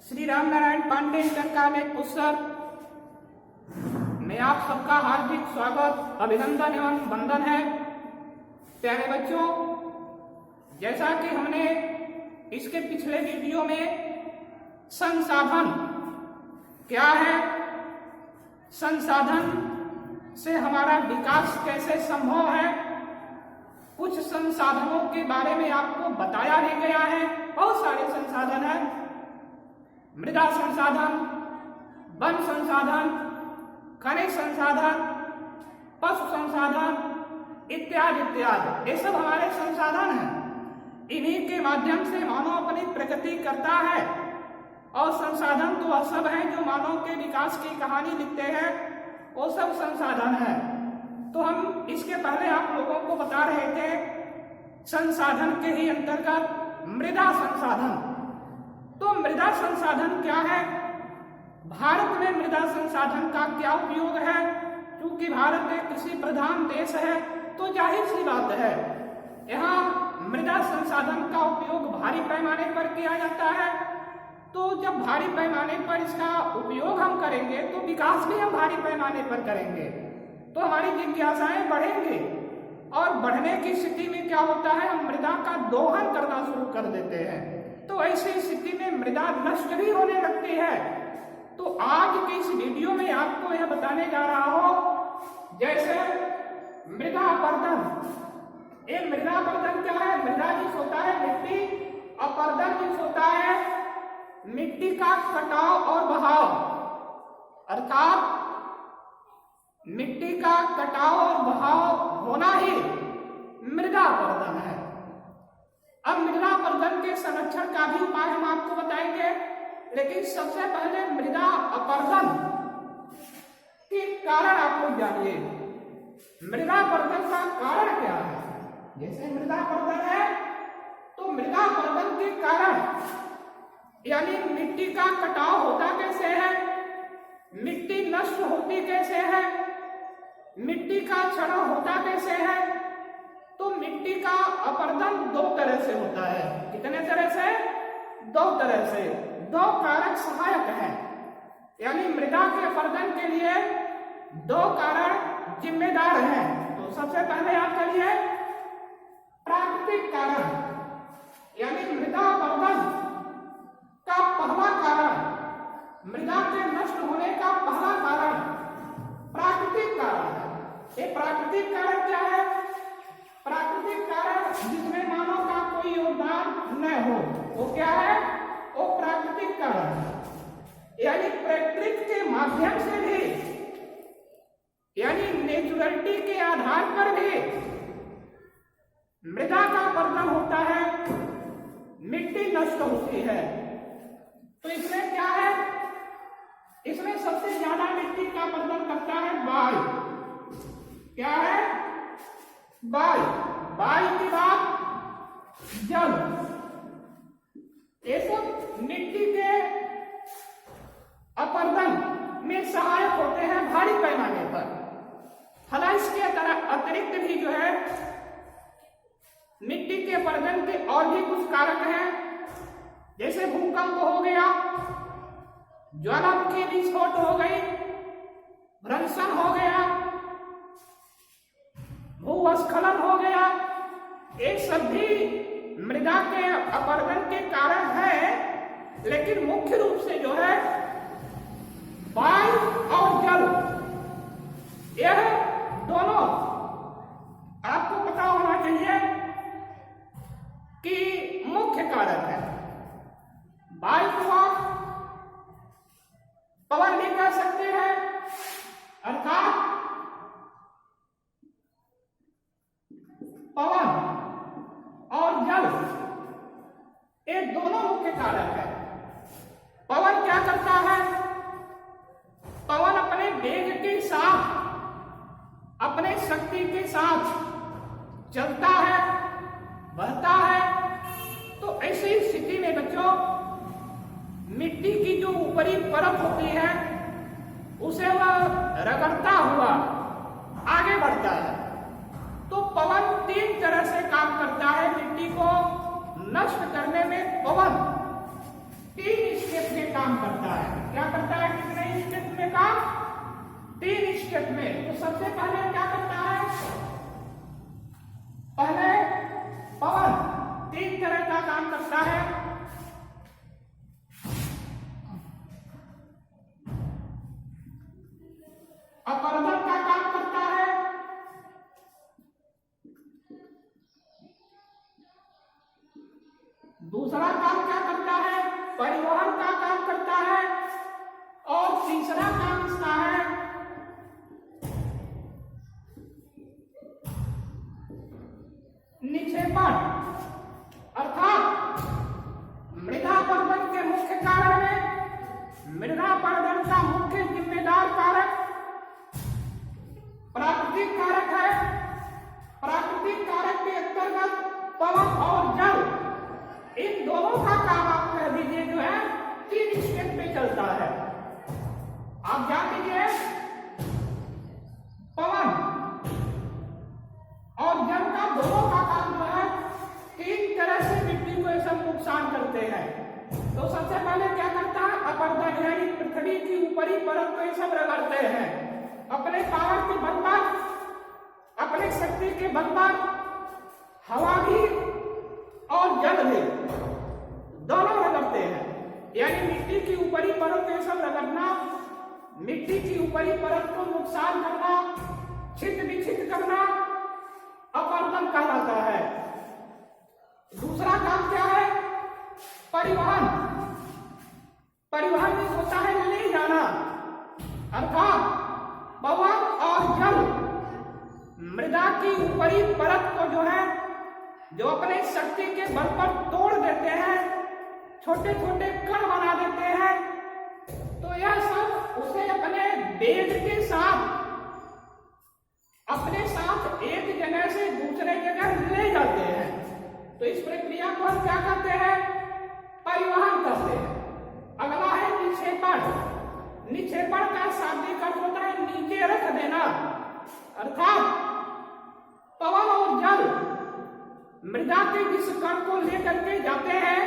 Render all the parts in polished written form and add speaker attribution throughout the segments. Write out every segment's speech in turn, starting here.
Speaker 1: Shri Ram Narayan Pandey inter college पुस्सर में आप सबका हार्दिक स्वागत, अभिनंदन एवं वंदन है। प्यारे बच्चों, जैसा कि हमने इसके पिछले वीडियो में संसाधन क्या है, संसाधन से हमारा विकास कैसे संभव है, कुछ संसाधनों के बारे में आपको बताया भी गया है। बहुत सारे संसाधन हैं, मृदा संसाधन, वन संसाधन, खनिज संसाधन, पशु संसाधन इत्यादि इत्यादि, ये सब हमारे संसाधन हैं। इन्हीं के माध्यम से मानव अपनी प्रगति करता है और संसाधन तो वह सब हैं जो मानव के विकास की कहानी लिखते हैं, वो सब संसाधन है। तो हम इसके पहले आप लोगों को बता रहे थे संसाधन के ही अंतर्गत मृदा संसाधन। तो मृदा संसाधन क्या है, भारत में मृदा संसाधन का क्या उपयोग है। क्योंकि भारत एक कृषि प्रधान देश है तो जाहिर सी बात है यहाँ मृदा संसाधन का उपयोग भारी पैमाने पर किया जाता है। तो जब भारी पैमाने पर इसका उपयोग हम करेंगे तो विकास भी हम भारी पैमाने पर करेंगे, तो हमारी जिज्ञासाएं बढ़ेंगे और बढ़ने की स्थिति में क्या होता है, हम मृदा का दोहन करना शुरू कर देते हैं। तो ऐसी स्थिति में मृदा नष्ट भी होने लगती है। तो आज की इस वीडियो में आपको यह बताने जा रहा हो, जैसे मृदा अपरदन। ये मृदा अपरदन क्या है, मृदा जिस होता है मिट्टी, अपरदन जिस होता है मिट्टी का कटाव और बहाव, अर्थात मिट्टी का कटाव और बहाव होना ही मृदा अपरदन है। अब मृदा अपरदन के संरक्षण का भी उपाय हम आपको बताएंगे, लेकिन सबसे पहले मृदा अपरदन के कारण आप लोग जानिए। मृदा अपरदन का कारण क्या है, जैसे मृदा अपरदन है तो मृदा अपरदन के कारण यानी मिट्टी का कटाव होता कैसे है, मिट्टी नष्ट होती कैसे है, मिट्टी का क्षरण होता कैसे है। तो मिट्टी का अपरदन दो तरह से होता है। कितने तरह से? दो तरह से। दो कारक सहायक हैं, यानी मृदा के अपरदन के लिए दो कारक जिम्मेदार हैं। तो सबसे पहले आप चलिए प्राकृतिक कारण, यानी मृदा अपरदन का पहला कारण, मृदा के नष्ट होने का पहला कारण प्राकृतिक कारण है। ये प्राकृतिक कारण क्या है? प्राकृतिक कारण जिसमें मानव का कोई योगदान न हो, वो क्या है? वो प्राकृतिक कारण है। यानी प्रकृति के माध्यम से भी, यानी नेचुरलिटी के आधार पर भी मृदा का अपरदन होता है, मिट्टी नष्ट होती है। तो इसमें क्या है, इसमें सबसे ज्यादा मिट्टी का अपरदन करता है वायु। क्या है? वायु। वायु के बाद जल, ये सब मिट्टी के अपरदन में सहायक होते हैं भारी पैमाने पर। हालांकि इसके अतिरिक्त भी जो है मिट्टी के अपरदन के और भी कुछ कारक हैं, जैसे भूकंप हो गया, ज्वालामुखी विस्फोट हो गई, भ्रंशन हो गया, भूस्खलन हो गया। ये सब भी मृदा के अपरदन के कारण है, लेकिन मुख्य रूप से जो है वायु और जल, यह दोनों आपको पता होना चाहिए कि मुख्य कारक है। वायु को पवन भी कह सकते हैं, अर्थात पवन और जल, ये दोनों मुख्य कारक है। पवन क्या करता है? पवन अपने वेग के साथ, अपने शक्ति के साथ चलता है, बहता है। तो ऐसी स्थिति में बच्चों मिट्टी की जो ऊपरी परत होती है उसे वह रगड़ता हुआ आगे बढ़ता है। तो पवन तीन तरह से काम करता है। मिट्टी को नष्ट करने में पवन तीन स्टेप के काम काम करता है। क्या करता है? कितने स्टेप में काम? 3 स्टेप में। तो सबसे पहले क्या करता है? पहले पवन 3 तरह का काम करता है। अपर्दन का काम करता है, दूसरा काम क्या करता है? परिवहन का काम करता है, और तीसरा काम इसका है निक्षेपण। अर्थात मृदापर्दन के मुख्य कारण में मृदापर्दन का मुख्य जिम्मेदार कारक प्राकृतिक कारक है। प्राकृतिक कारक के अंतर्गत पवन और जल, इन दोनों का काम आप कह दीजिए जो है 3 स्टेप में चलता है। आप जान लीजिए पवन और जल का दोनों का काम जो है 3 तरह से मिट्टी को ये सब नुकसान करते हैं। तो सबसे पहले क्या करता है? अपर्दन यानी पृथ्वी की ऊपरी परत को ये सब रगड़ते हैं। अपने पावर के बल पर, अपने शक्ति के बल पर हवा भी और जल भी दोनों रगड़ते हैं। यानी मिट्टी की ऊपरी परत को सब रगड़ना, मिट्टी की ऊपरी परत को नुकसान करना, छिद विच्छिद करना अपर्दन कहलाता है। दूसरा काम क्या है? परिवहन। परिवहन में होता है ले जाना। अर्थात पवन और जल मृदा की ऊपरी परत को जो है, जो अपने शक्ति के बल पर तोड़ देते हैं, छोटे छोटे कण बना देते हैं, तो यह सब उसे अपने वेग के साथ अपने साथ एक जगह से दूसरे जगह ले जाते हैं। तो इस प्रक्रिया को हम क्या कहते हैं? परिवहन कहते हैं। अगला है निक्षेपण। निक्षेपण का शाब्दिक अर्थ होता है नीचे रख देना। अर्थात पवन और जल मृदा के जिस कण को लेकर के जाते हैं,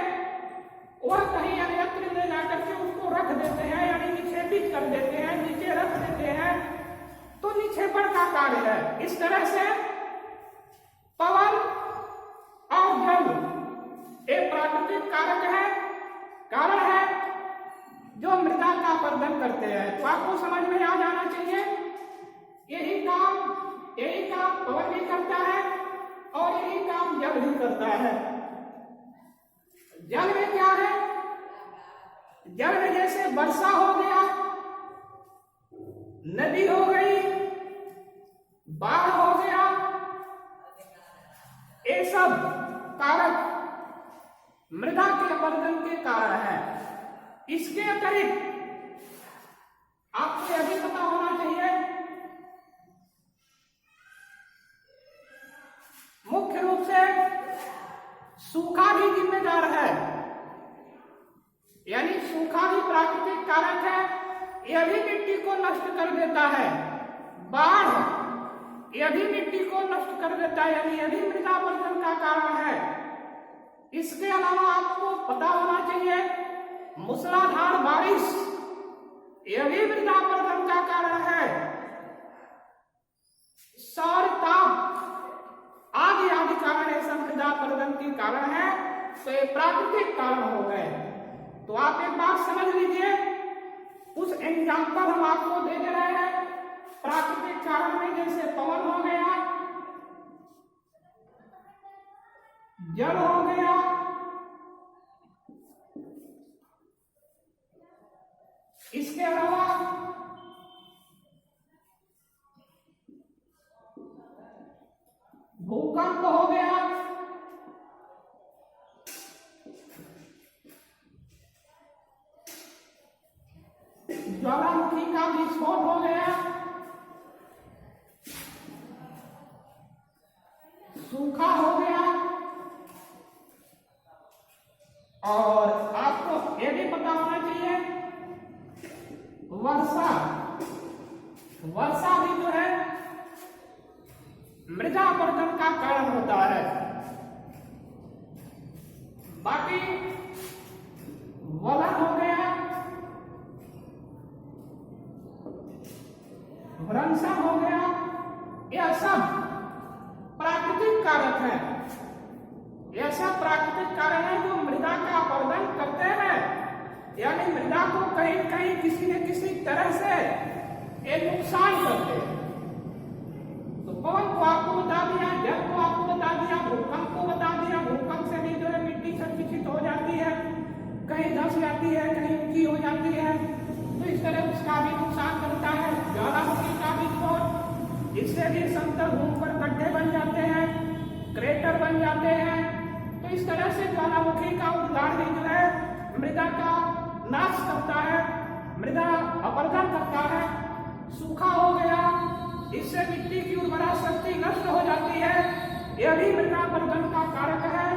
Speaker 1: वह कहीं अन्यत्र ले जाकर के उसको रख देते हैं, यानी निक्षेपित कर देते हैं, नीचे रख देते हैं। तो निक्षेपण का कार्य है। इस तरह से पवन और जल एक प्राकृतिक कारक है, कारण है जो मृदा का अपर्दन करते हैं। तो आपको समझ में आ जाना चाहिए यही काम पवन भी करता है और यही काम जल भी करता है। जल में क्या है? जल में जैसे वर्षा हो गया, नदी हो गई, बाढ़ हो गया, ये सब कारक मृदा के अपर्दन के कारण है। इसके अतिरिक्त आपको यह भी पता होना चाहिए, मुख्य रूप से सूखा भी जिम्मेदार है। यानी सूखा भी प्राकृतिक कारक है, यह भी मिट्टी को नष्ट कर देता है। बाढ़ यह भी मिट्टी को नष्ट कर देता है, यानी यह भी मृदापर्दन का कारण है। इसके अलावा आपको पता होना चाहिए मूसलाधार बारिश यह भी मृदापर्दन का कारण है। सौर ताप आदि कारण ऐसा मृदापर्दन के कारण है। तो ये प्राकृतिक कारण हो गए। तो आप एक बात समझ लीजिए, उस एग्जाम्पल हम आपको दे रहे हैं। प्राकृतिक कारण में जैसे पवन हो गया, जल हो गया, इसके अलावा भूकंप हो गया, ज्वालामुखी का विस्फोट हो गया, सूखा हो गया, और आपको यह भी पता होना चाहिए वर्षा भी जो है मृदापर्दन का कारण होता है। बाकी वलन हो गया, सब प्राकृतिक कारक है, यह सब प्राकृतिक कारक है जो मृदा का अपरदन करते हैं, यानी मृदा को कहीं कहीं किसी न किसी तरह से एक नुकसान करते हैं। तो पवन को आपको बता दिया, जल को आपको बता दिया, भूकंप को बता दिया। भूकंप से भी जो है मिट्टी क्षत हो जाती है, कहीं धंस जाती है, कहीं ऊंची हो जाती है, तो इस तरह उसका भी नुकसान करता है। ज्वालामुखी का भी स्फोट, इससे भी समतल भूमि पर गड्ढे बन जाते हैं, क्रेटर बन जाते हैं। तो इस तरह से ज्वालामुखी का उद्गार भी जो है मृदा का नाश करता है, मृदा अपरदन करता है। सूखा हो गया, इससे मिट्टी की उर्वरा शक्ति नष्ट हो जाती है, यह भी मृदा अपरदन का कारक है।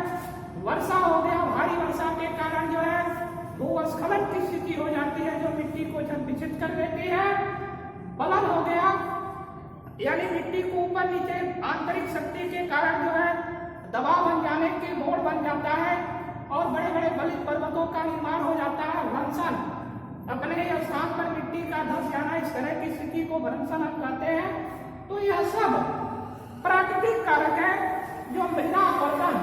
Speaker 1: वर्षा हो गया, भारी वर्षा के कारण जो है भूस्खलन की स्थिति हो जाती है, जो मिट्टी को क्षत कर देती है। पलन हो गया, यानी मिट्टी को ऊपर नीचे आंतरिक शक्ति के कारण जो है दबाव बन जाने के मोड़ बन जाता है और बड़े बड़े बलित पर्वतों का निर्माण हो जाता है। भ्रंशन, अपने ही स्थान पर मिट्टी का धंस जाना, इस तरह की स्थिति को भ्रंशन हम कहते हैं। तो यह सब प्राकृतिक कारक है जो मृदा अपरदन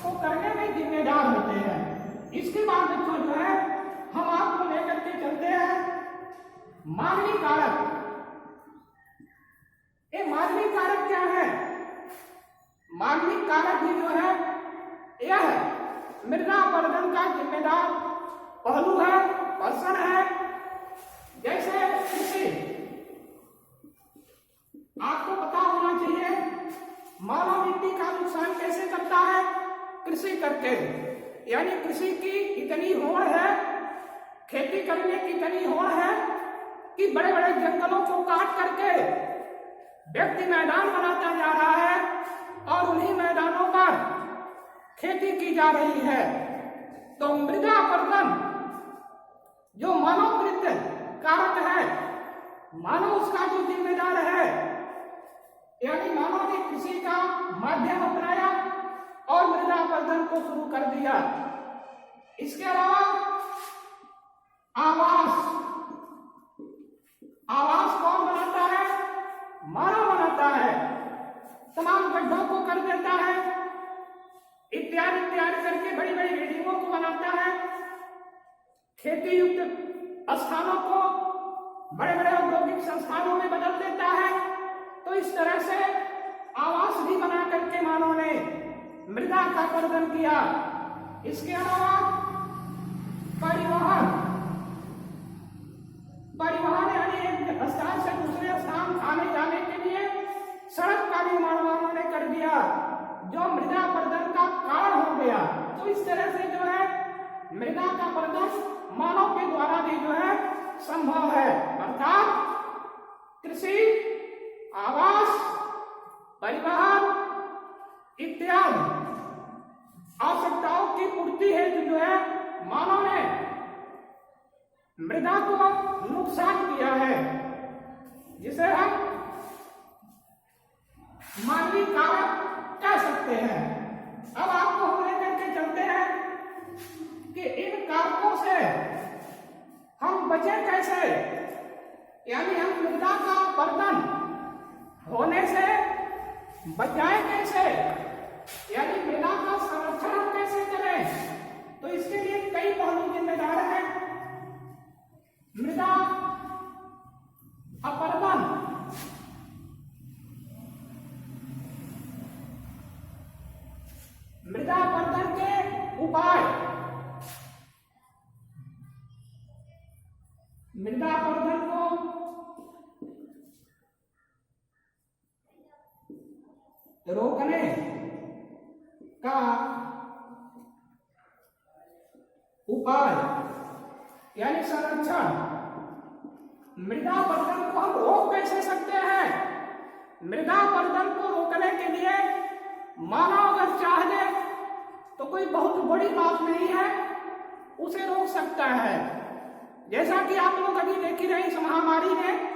Speaker 1: को करने में जिम्मेदार होते हैं। इसके बाद बच्चों जो है हम आपको लेकर के चलते हैं मानवीय कारक। ये मानवीय कारक क्या है? मानवीय कारक भी जो है यह मृदा अपरदन का जिम्मेदार पहलू है, पर्सन है। जैसे कृषि, आपको पता होना चाहिए मानव मिट्टी का नुकसान कैसे करता है? कृषि करके, यानी कृषि की इतनी होड़ है, खेती करने की इतनी होड़ है कि बड़े बड़े जंगलों को काट करके व्यक्ति मैदान बनाता जा रहा है और उन्हीं मैदानों पर खेती की जा रही है। तो मृदा अपरदन जो मानवकृत कारक है, मानव उसका जो जिम्मेदार है, यानी मानव ने कृषि का माध्यम अपनाया और मृदा अपरदन को शुरू कर दिया। इसके अलावा आवास कौन बनाता है? मानव बनाता है। तमाम गड्ढों को कर देता है, इत्यादि इत्यादि करके बड़ी बड़ी बिल्डिंगों को बनाता है, खेती युक्त स्थानों को बड़े बड़े औद्योगिक संस्थानों में बदल देता है। तो इस तरह से आवास भी बना करके मानव ने मृदा का अपरदन किया। इसके अलावा परिवहन यानी एक स्थान से दूसरे स्थान आने जाने के लिए सड़क का निर्माण मानव ने कर दिया, जो मृदा अपरदन का कारण हो गया। तो इस तरह से जो है मृदा का अपरदन मानव के द्वारा भी जो है संभव है। अर्थात कृषि, आवास, परिवहन इत्यादि आवश्यकताओं की पूर्ति हेतु जो है मानव ने मृदा को नुकसान किया है, जिसे हम मानवीय कारक कह सकते हैं। अब आपको हम लेकर के चलते हैं कि इन कारकों से हम बचे कैसे, यानी हम मृदा का अपरदन होने से बचाए कैसे, यानी मृदा का संरक्षण हम कैसे करें। तो इसके लिए कई पहलू जिम्मेदार हैं। मृदा अपरदन मृदा अपरदन के उपाय, मृदा अपरदन को रोकने का उपाय यानी संरक्षण। मृदा अपरदन को हम रोक कैसे सकते हैं? मृदा अपरदन को रोकने के लिए मानव अगर चाहे तो कोई बहुत बड़ी बात नहीं है, उसे रोक सकता है। जैसा कि आप लोग अभी देख ही रहे, इस महामारी में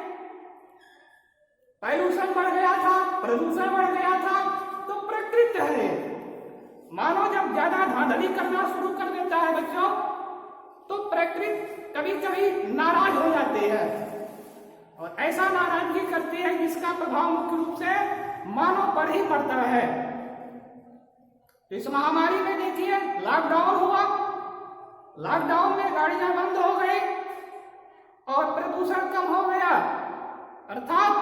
Speaker 1: पॉल्यूशन बढ़ गया था, प्रदूषण बढ़ गया था। तो प्रकृति है, मानव जब ज्यादा धांधली करना शुरू कर देता है बच्चों, तो प्रकृति कभी कभी नाराज हो जाती है और ऐसा नाराजगी करती है जिसका प्रभाव मुख्य रूप से मानव पर ही पड़ता है। इस महामारी में देखिए लॉकडाउन हुआ, लॉकडाउन में गाड़ियां बंद हो गई और प्रदूषण कम हो गया, अर्थात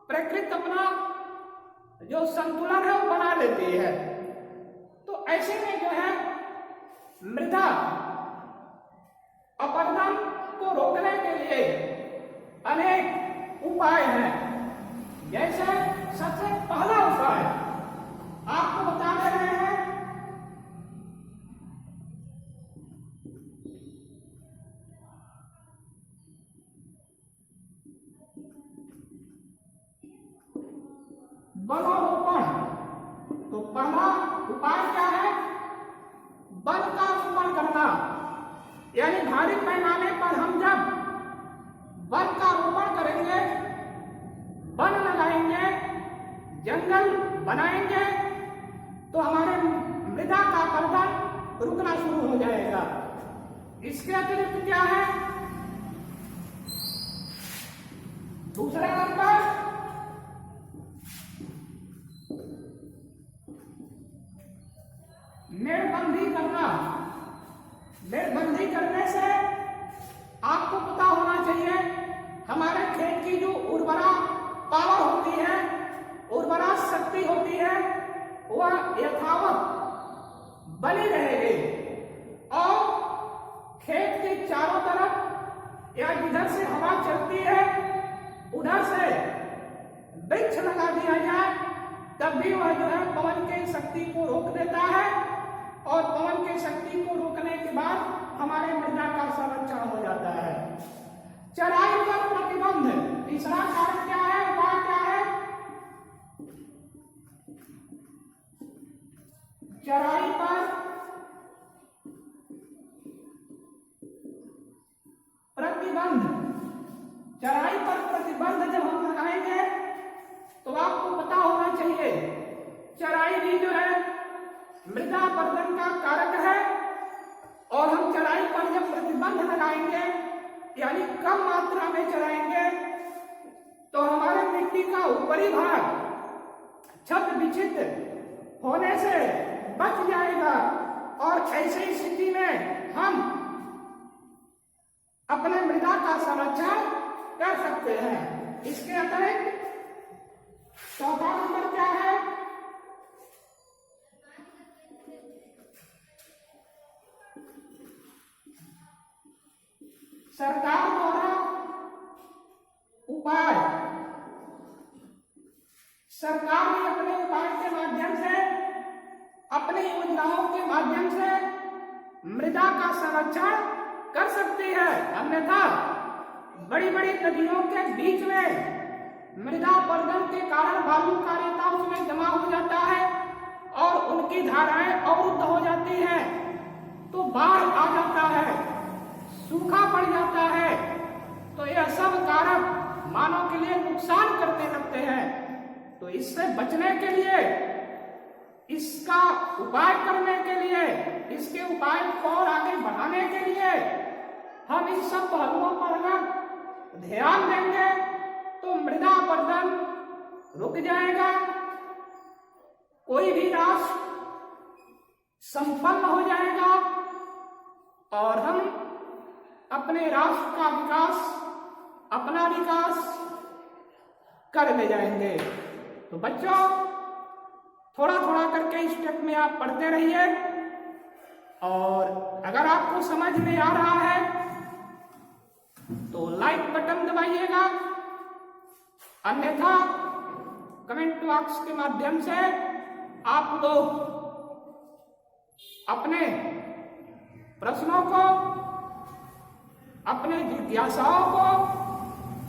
Speaker 1: प्रकृति अपना जो संतुलन है वो बना लेती है। तो ऐसे में जो है मृदा अपरदन को रोकने के लिए अनेक उपाय हैं। जैसे सबसे पहला उपाय आपको बता दे रहे हैं, वनोरोपण। तो पहला उपाय क्या है? वन का रोपण करना, यानी भारी पैमाने पर हम जब वन का रोपण करेंगे, वन लगाएंगे, जंगल बनाएंगे, तो हमारे मृदा का अपरदन रुकना शुरू हो जाएगा। इसके अतिरिक्त क्या है? दूसरा नंबर, मेड़बंदी करना। मेड़बंदी करने से आपको पता होना चाहिए हमारे खेत की जो उर्वरा पावर होती है, उर्वरा शक्ति होती है, वह यथावत बनी रहेगी और खेत के चारों तरफ या जिधर से हवा चलती है उधर से वृक्ष लगा दिया जाए, तब भी वह जो है पवन की शक्ति को रोक देता है और पवन की शक्ति को रोकने के बाद हमारे मृदा का संरक्षण हो जाता है। चराई पर प्रतिबंध। तीसरा कारण क्या है, उपाय क्या है? चराई पर प्रतिबंध। चराई पर प्रतिबंध जब हम लगाएंगे तो आपको पता होना चाहिए चराई भी जो है मृदा अपरदन का कारक है, और हम चराई पर जब प्रतिबंध लगाएंगे यानी कम मात्रा में चराएंगे तो हमारे मिट्टी का ऊपरी भाग छत विक्षित होने से बच जाएगा और ऐसी स्थिति में हम अपने मृदा का संरक्षण कर सकते हैं। इसके अतिरिक्त चौथा नंबर क्या है? सरकार द्वारा उपाय। सरकार भी अपने उपाय के माध्यम से, अपनी योजनाओं के माध्यम से मृदा का संरक्षण कर सकती है। अन्यथा बड़ी बड़ी नदियों के बीच में मृदा अपरदन के कारण बालू का रेता उसमें जमा हो जाता है और उनकी धाराएं अवरुद्ध हो जाती हैं, तो बाढ़ आ जाता है, सूखा पड़ जाता है। तो यह सब कारक मानव के लिए नुकसान करते लगते हैं। तो इससे बचने के लिए, इसका उपाय करने के लिए, इसके उपाय को और आगे बढ़ाने के लिए हम इन सब पहलुओं पर अगर ध्यान देंगे तो मृदा अपरदन रुक जाएगा, कोई भी राष्ट्र संपन्न हो जाएगा और हम अपने राष्ट्र का विकास, अपना विकास कर ले जाएंगे। तो बच्चों, थोड़ा थोड़ा करके इस स्टेप में आप पढ़ते रहिए और अगर आपको समझ में आ रहा है तो लाइक बटन दबाइएगा, अन्यथा कमेंट बॉक्स के माध्यम से आप लोग अपने प्रश्नों को, अपने जिज्ञासाओं को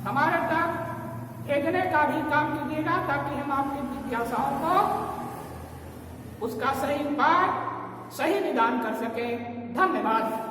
Speaker 1: हमारे तक भेजने का भी काम कीजिएगा ताकि हम आपकी जिज्ञासाओं को उसका सही उपाय, सही निदान कर सकें। धन्यवाद।